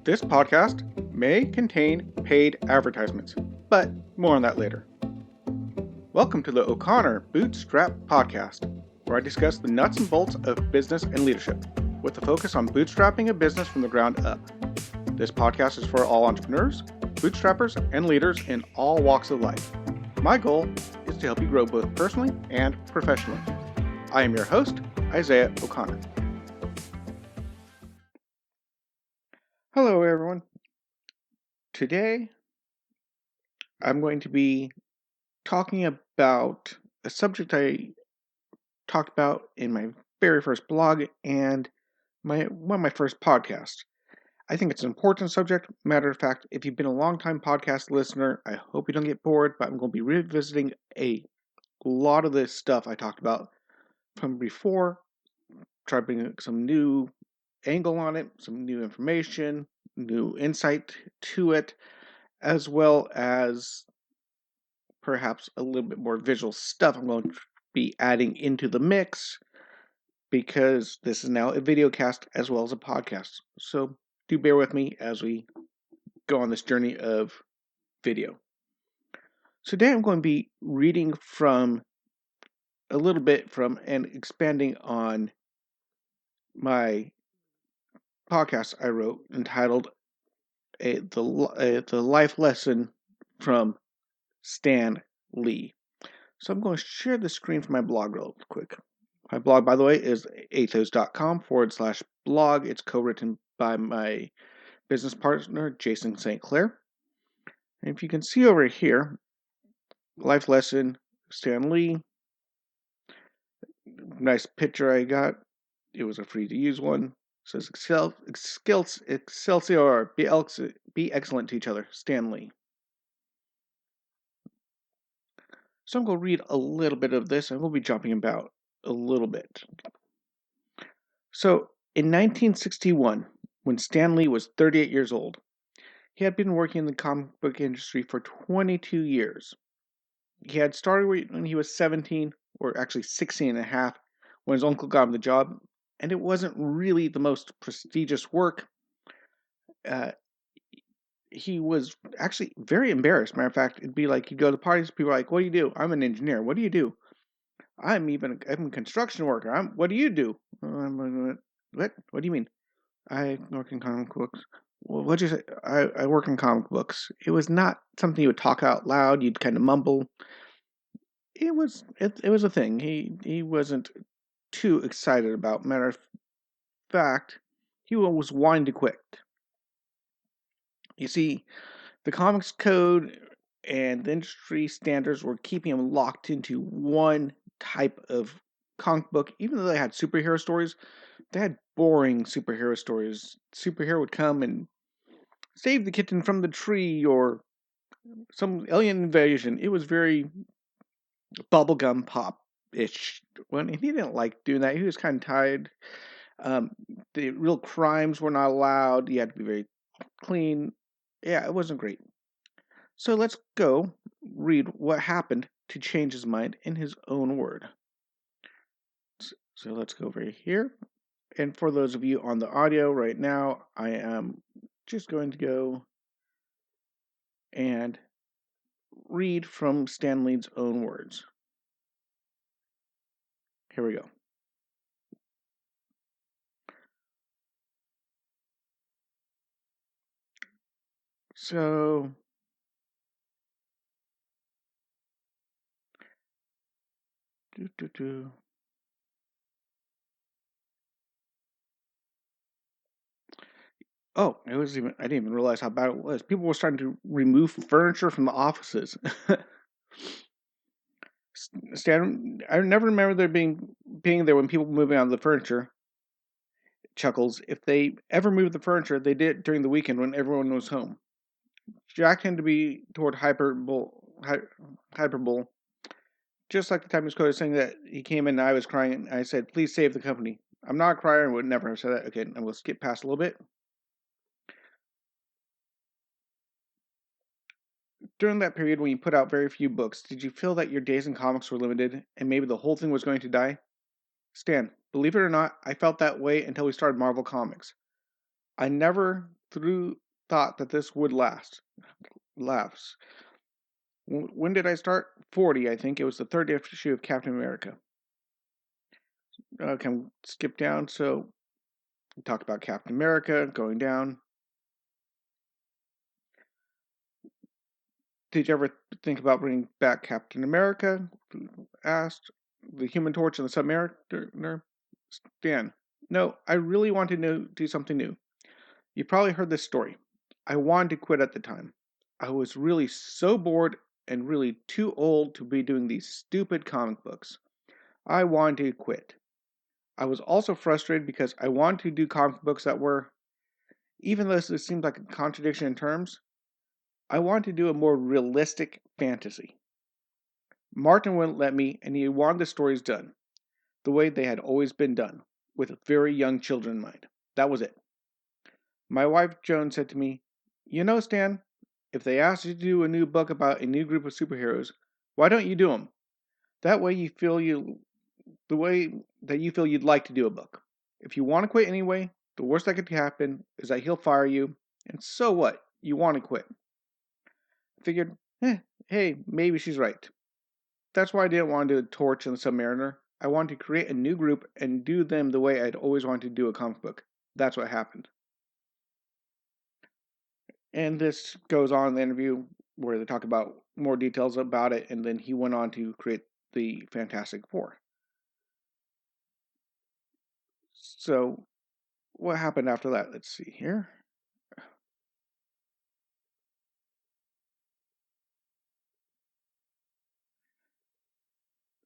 This podcast may contain paid advertisements, but more on that later. Welcome to the O'Connor Bootstrap podcast, where I discuss the nuts and bolts of business and leadership, with a focus on bootstrapping a business from the ground up. This podcast is for all entrepreneurs, bootstrappers, and leaders in all walks of life. My goal is to help you grow both personally and professionally. I am your host, Isaiah O'Connor. Hello, everyone. Today, I'm going to be talking about a subject I talked about in my very first blog and one of my first podcasts. I think it's an important subject. Matter of fact, if you've been a long-time podcast listener, I hope you don't get bored, but I'm going to be revisiting a lot of this stuff I talked about from before, try to bring some new angle on it, some new information, new insight to it, as well as perhaps a little bit more visual stuff I'm going to be adding into the mix, because this is now a video cast as well as a podcast. So do bear with me as we go on this journey of video. So today I'm going to be reading from a little bit from and expanding on my podcast I wrote entitled the Life Lesson from Stan Lee. So I'm going to share the screen for my blog real quick. My blog, by the way, is atheoz.com/blog. It's co-written by my business partner, Jason St. Clair. And if you can see over here, Life Lesson, Stan Lee. Nice picture I got. It was a free-to-use one. It says, Excelsior, be excellent to each other, Stan Lee. So I'm going to read a little bit of this, and we'll be jumping about a little bit. So, in 1961, when Stan Lee was 38 years old, he had been working in the comic book industry for 22 years. He had started when he was 17, or actually 16 and a half, when his uncle got him the job, and it wasn't really the most prestigious work. He was actually very embarrassed. Matter of fact, it'd be like he'd go to parties, people are like, "What do you do?" "I'm an engineer." "What do you do?" I'm a construction worker." "What do you do?" What? What do you mean?" "I work in comic books." "Well, what'd you say?" I work in comic books." It was not something you would talk out loud. You'd kind of mumble. It was a thing. He wasn't too excited about. Matter of fact, he was wanting to quit. You see, the comics code and the industry standards were keeping him locked into one type of comic book. Even though they had superhero stories, they had boring superhero stories. Superhero would come and save the kitten from the tree, or some alien invasion. It was very bubblegum pop-ish. When he didn't like doing that, he was kind of tired. The real crimes were not allowed. You had to be very clean. Yeah, it wasn't great. So let's go read what happened to change his mind in his own word. So let's go over here. And for those of you on the audio right now, I am just going to go and read from Stan Lee's own words. Here we go. So, oh, I didn't even realize how bad it was. People were starting to remove furniture from the offices. Stan, I never remember there being there when people moving out of the furniture. Chuckles. If they ever moved the furniture, they did it during the weekend when everyone was home. Jack tended to be toward hyperbole, just like the time he was quoted saying that he came in and I was crying, and I said, "Please save the company." I'm not a crier and would never have said that. Okay, and we'll skip past a little bit. During that period when you put out very few books, did you feel that your days in comics were limited and maybe the whole thing was going to die? Stan, believe it or not, I felt that way until we started Marvel Comics. I never thought that this would last. Laughs. When did I start? 40, I think. It was the third issue of Captain America. Can skip down. So, we talk about Captain America going down. Did you ever think about bringing back Captain America? Asked. The Human Torch and the Submariner? Stan. No, I really wanted to do something new. You probably heard this story. I wanted to quit at the time. I was really so bored and really too old to be doing these stupid comic books. I wanted to quit. I was also frustrated because I wanted to do comic books that were, even though this seemed like a contradiction in terms, I wanted to do a more realistic fantasy. Martin wouldn't let me, and he wanted the stories done the way they had always been done, with very young children in mind. That was it. My wife Joan said to me, "You know, Stan, if they asked you to do a new book about a new group of superheroes, why don't you do them? That way the way that you feel you'd like to do a book. If you want to quit anyway, the worst that could happen is that he'll fire you, and so what? You want to quit." I figured, hey, maybe she's right. That's why I didn't want to do the Torch and the Submariner. I wanted to create a new group and do them the way I'd always wanted to do a comic book. That's what happened. And this goes on in the interview where they talk about more details about it, and then he went on to create the Fantastic Four. So, what happened after that? Let's see here.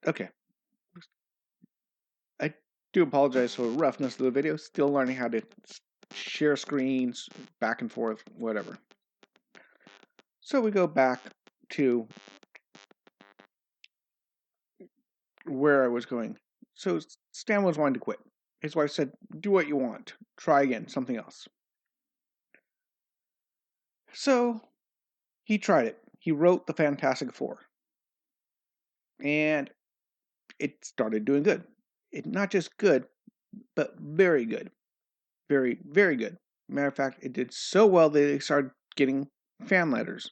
Okay. I do apologize for the roughness of the video. Still learning how to share screens, back and forth, whatever. So we go back to where I was going. So Stan was wanting to quit. His wife said, "Do what you want. Try again, something else." So he tried it. He wrote the Fantastic Four. And it started doing good. Not just good, but very good. Very, very good. Matter of fact, it did so well that they started getting fan letters.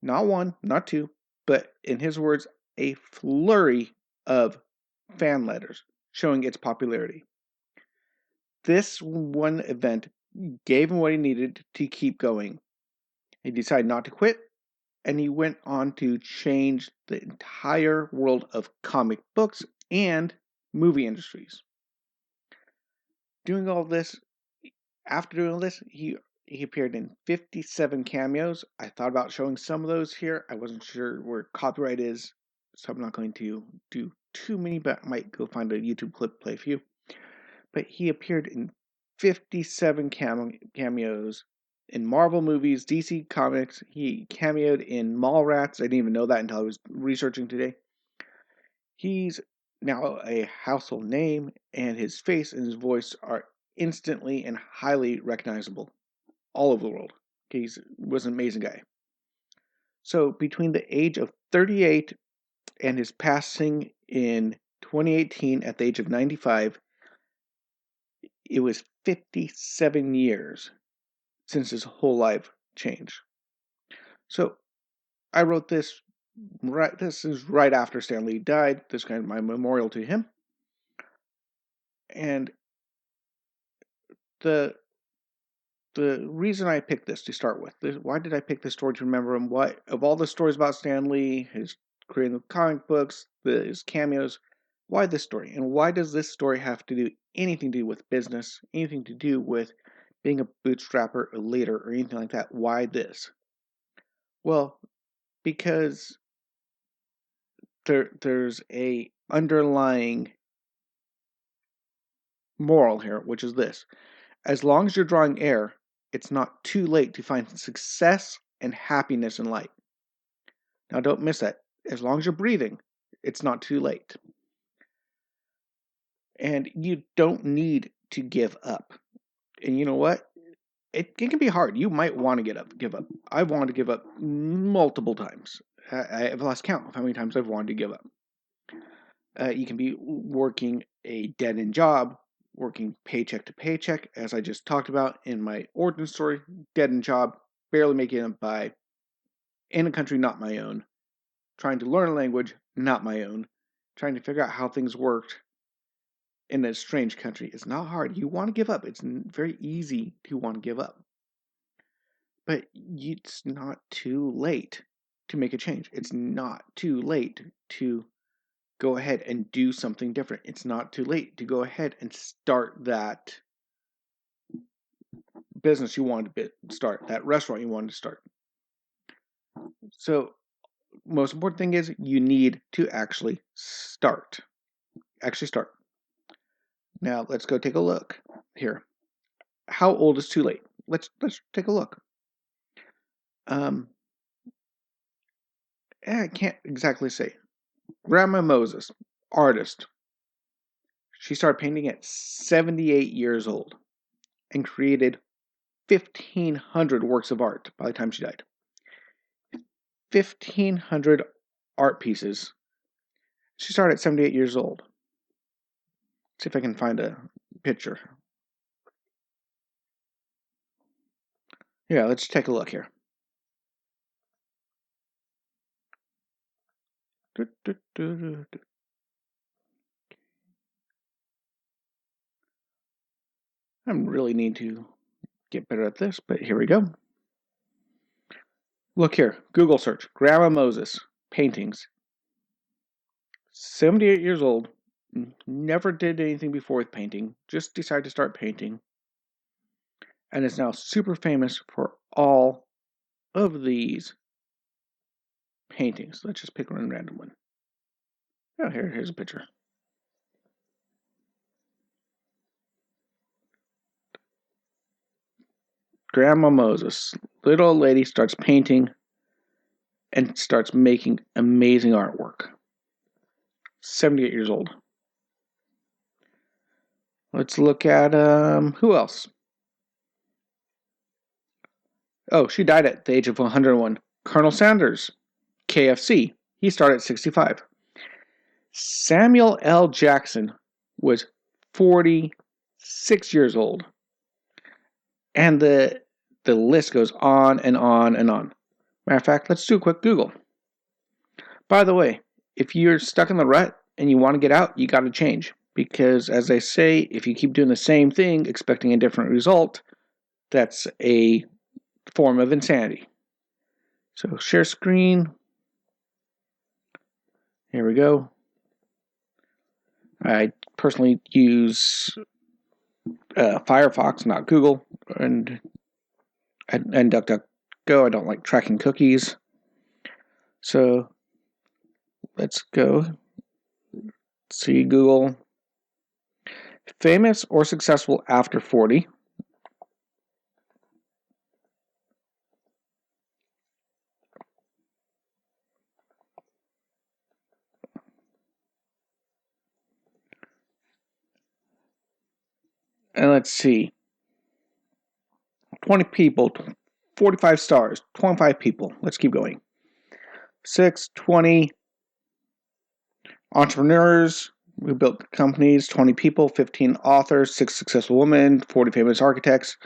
Not one, not two, but in his words, a flurry of fan letters showing its popularity. This one event gave him what he needed to keep going. He decided not to quit, and he went on to change the entire world of comic books and movie industries. Doing all this, after doing all this, he appeared in 57 cameos. I thought about showing some of those here. I wasn't sure where copyright is, so I'm not going to do too many, but I might go find a YouTube clip, play a few. But he appeared in 57 cameos in Marvel movies, DC Comics. He cameoed in Mallrats. I didn't even know that until I was researching today. He's now a household name, and his face and his voice are instantly and highly recognizable all over the world. He was an amazing guy. So between the age of 38 and his passing in 2018 at the age of 95, it was 57 years since his whole life changed. So I wrote this this is right after Stan Lee died. This is kind of my memorial to him. And the reason I picked this to start with, why did I pick this story to remember him? What of all the stories about Stan Lee, his creating the comic books, his cameos, why this story? And why does this story have to do anything to do with business, anything to do with being a bootstrapper, a leader, or anything like that? Why this? Well, because there's a underlying moral here, which is this: as long as you're drawing air, it's not too late to find success and happiness in life. Now, don't miss that. As long as you're breathing, it's not too late. And you don't need to give up. And you know what? It can be hard. You might want to give up. I've wanted to give up multiple times. I've lost count of how many times I've wanted to give up. You can be working a dead-end job, working paycheck to paycheck, as I just talked about in my origin story, dead-end job, barely making it by, in a country not my own, trying to learn a language not my own, trying to figure out how things worked in a strange country. It's not hard. You want to give up. It's very easy to want to give up. But it's not too late to make a change. It's not too late to go ahead and do something different. It's not too late to go ahead and start that business you wanted to start, that restaurant you wanted to start. So, most important thing is you need to actually start. Now, let's go take a look here. How old is too late? Let's take a look. I can't exactly say. Grandma Moses, artist. She started painting at 78 years old and created 1,500 works of art by the time she died. 1,500 art pieces. She started at 78 years old. Let's see if I can find a picture. Yeah, let's take a look here. I really need to get better at this, but here we go. Look here, Google search, Grandma Moses, paintings. 78 years old, never did anything before with painting, just decided to start painting, and is now super famous for all of these paintings. Let's just pick one random one. Oh, here's a picture. Grandma Moses, little old lady, starts painting and starts making amazing artwork. 78 years old. Let's look at who else? Oh, she died at the age of 101. Colonel Sanders, KFC. He started at 65. Samuel L. Jackson was 46 years old. And the list goes on and on and on. Matter of fact, let's do a quick Google. By the way, if you're stuck in the rut and you want to get out, you got to change. Because as they say, if you keep doing the same thing, expecting a different result, that's a form of insanity. So share screen. Here we go. I personally use Firefox, not Google, and DuckDuckGo. I don't like tracking cookies. So let's go see Google. Famous or successful after 40. And let's see. 20 people, 45 stars, 25 people. Let's keep going. 6, 20 entrepreneurs who built companies, 20 people, 15 authors, 6 successful women, 40 famous architects,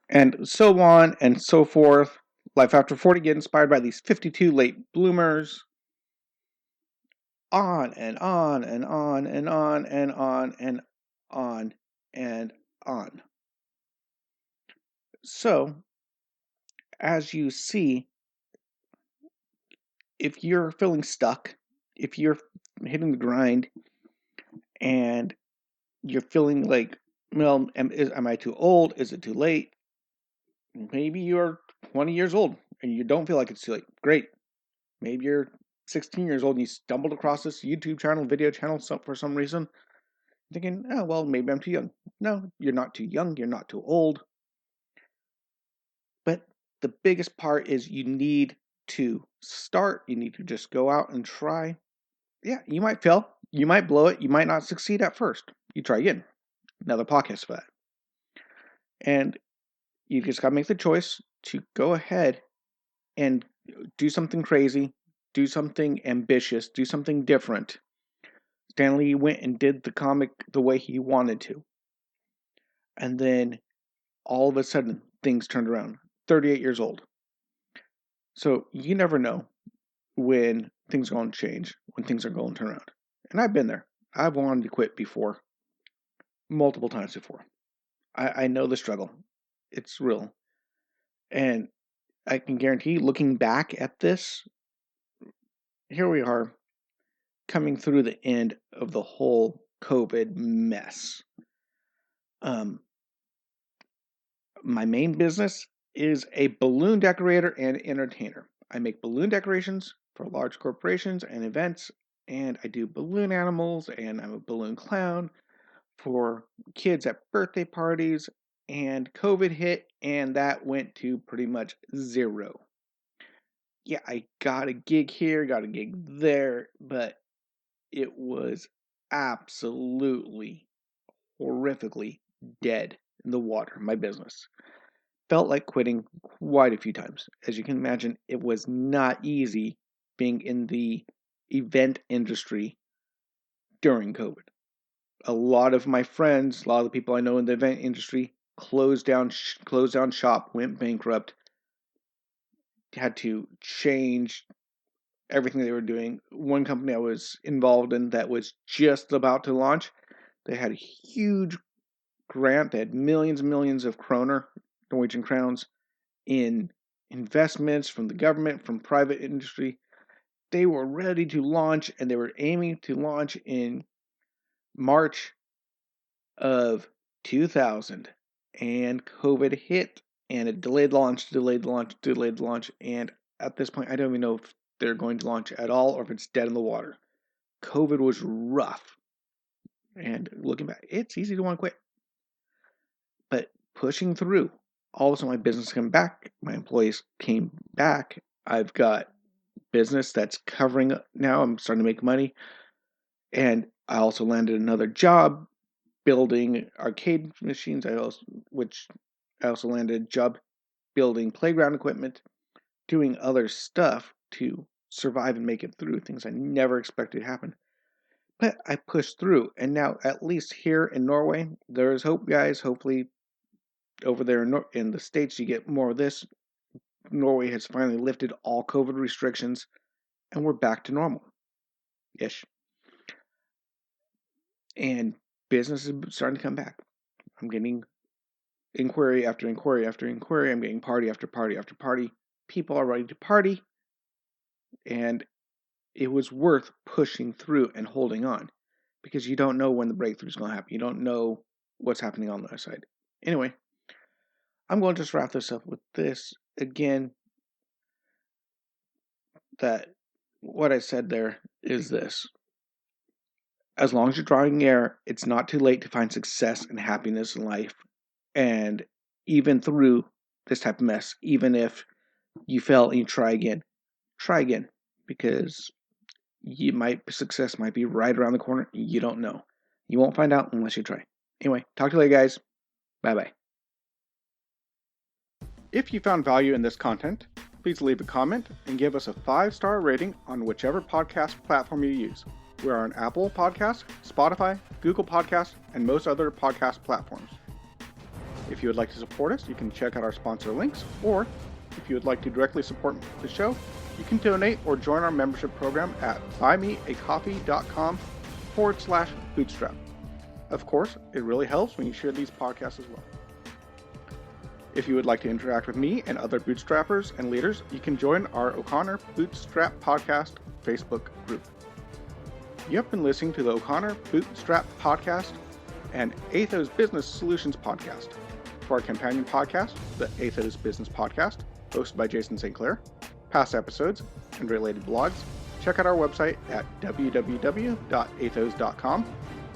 and so on and so forth. Life after 40, get inspired by these 52 late bloomers. On and on and on and on and on and on and on. So, as you see, if you're feeling stuck, if you're hitting the grind, and you're feeling like, well, am I too old? Is it too late? Maybe you're 20 years old and you don't feel like it's too late. Great. Maybe you're 16 years old and you stumbled across this YouTube channel, video channel for some reason, thinking, oh, well, maybe I'm too young. No, you're not too young. You're not too old. But the biggest part is you need to start. You need to just go out and try. Yeah, you might fail. You might blow it. You might not succeed at first. You try again. Another podcast for that. And you just got to make the choice to go ahead and do something crazy, do something ambitious, do something different. Stan Lee went and did the comic the way he wanted to. And then all of a sudden, things turned around. 38 years old. So you never know when things are going to change, when things are going to turn around. And I've been there. I've wanted to quit before. Multiple times before. I know the struggle. It's real. And I can guarantee, looking back at this, here we are, coming through the end of the whole COVID mess. My main business is a balloon decorator and entertainer. I make balloon decorations for large corporations and events, and I do balloon animals, and I'm a balloon clown for kids at birthday parties, and COVID hit, and that went to pretty much zero. Yeah, I got a gig here, got a gig there, but it was absolutely, horrifically dead in the water, my business. Felt like quitting quite a few times. As you can imagine, it was not easy being in the event industry during COVID. A lot of my friends, a lot of the people I know in the event industry, closed down shop, went bankrupt, had to change everything they were doing. One company I was involved in that was just about to launch, they had a huge grant. They had millions and millions of kroner, Norwegian crowns, in investments from the government, from private industry. They were ready to launch, and they were aiming to launch in March of 2000, and COVID hit, and it delayed the launch, and at this point, I don't even know if they're going to launch at all or if it's dead in the water. COVID was rough, and looking back, it's easy to want to quit. But pushing through, all of a sudden my business came back, my employees came back, I've got business that's covering now, I'm starting to make money, and I also landed another job building arcade machines. I also landed a job building playground equipment, doing other stuff to survive and make it through, things I never expected to happen. But I pushed through, and now at least here in Norway, there is hope, guys. Hopefully over there in the States you get more of this. Norway has finally lifted all COVID restrictions, and we're back to normal-ish. And business is starting to come back. I'm getting inquiry after inquiry after inquiry. I'm getting party after party after party. People are ready to party. And it was worth pushing through and holding on, because you don't know when the breakthrough is going to happen. You don't know what's happening on the other side. Anyway, I'm going to just wrap this up with this. Again, that what I said there is this. As long as you're drawing air, it's not too late to find success and happiness in life. And even through this type of mess, even if you fail and you try again, because success might be right around the corner. You don't know. You won't find out unless you try. Anyway, talk to you later, guys. Bye-bye. If you found value in this content, please leave a comment and give us a 5-star rating on whichever podcast platform you use. We are on Apple Podcasts, Spotify, Google Podcasts, and most other podcast platforms. If you would like to support us, you can check out our sponsor links, or if you would like to directly support the show, you can donate or join our membership program at buymeacoffee.com/bootstrap. Of course, it really helps when you share these podcasts as well. If you would like to interact with me and other bootstrappers and leaders, you can join our O'Connor Bootstrap Podcast Facebook group. You have been listening to the O'Connor Bootstrap Podcast and Atheoz Business Solutions Podcast. For our companion podcast, the Atheoz Business Podcast, hosted by Jason St. Clair, past episodes, and related blogs, check out our website at www.atheoz.com,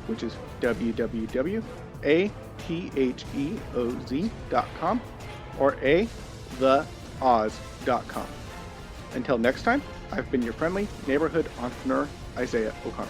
which is www.atheoz.com, or theoz.com. Until next time, I've been your friendly neighborhood entrepreneur, Isaiah O'Connor.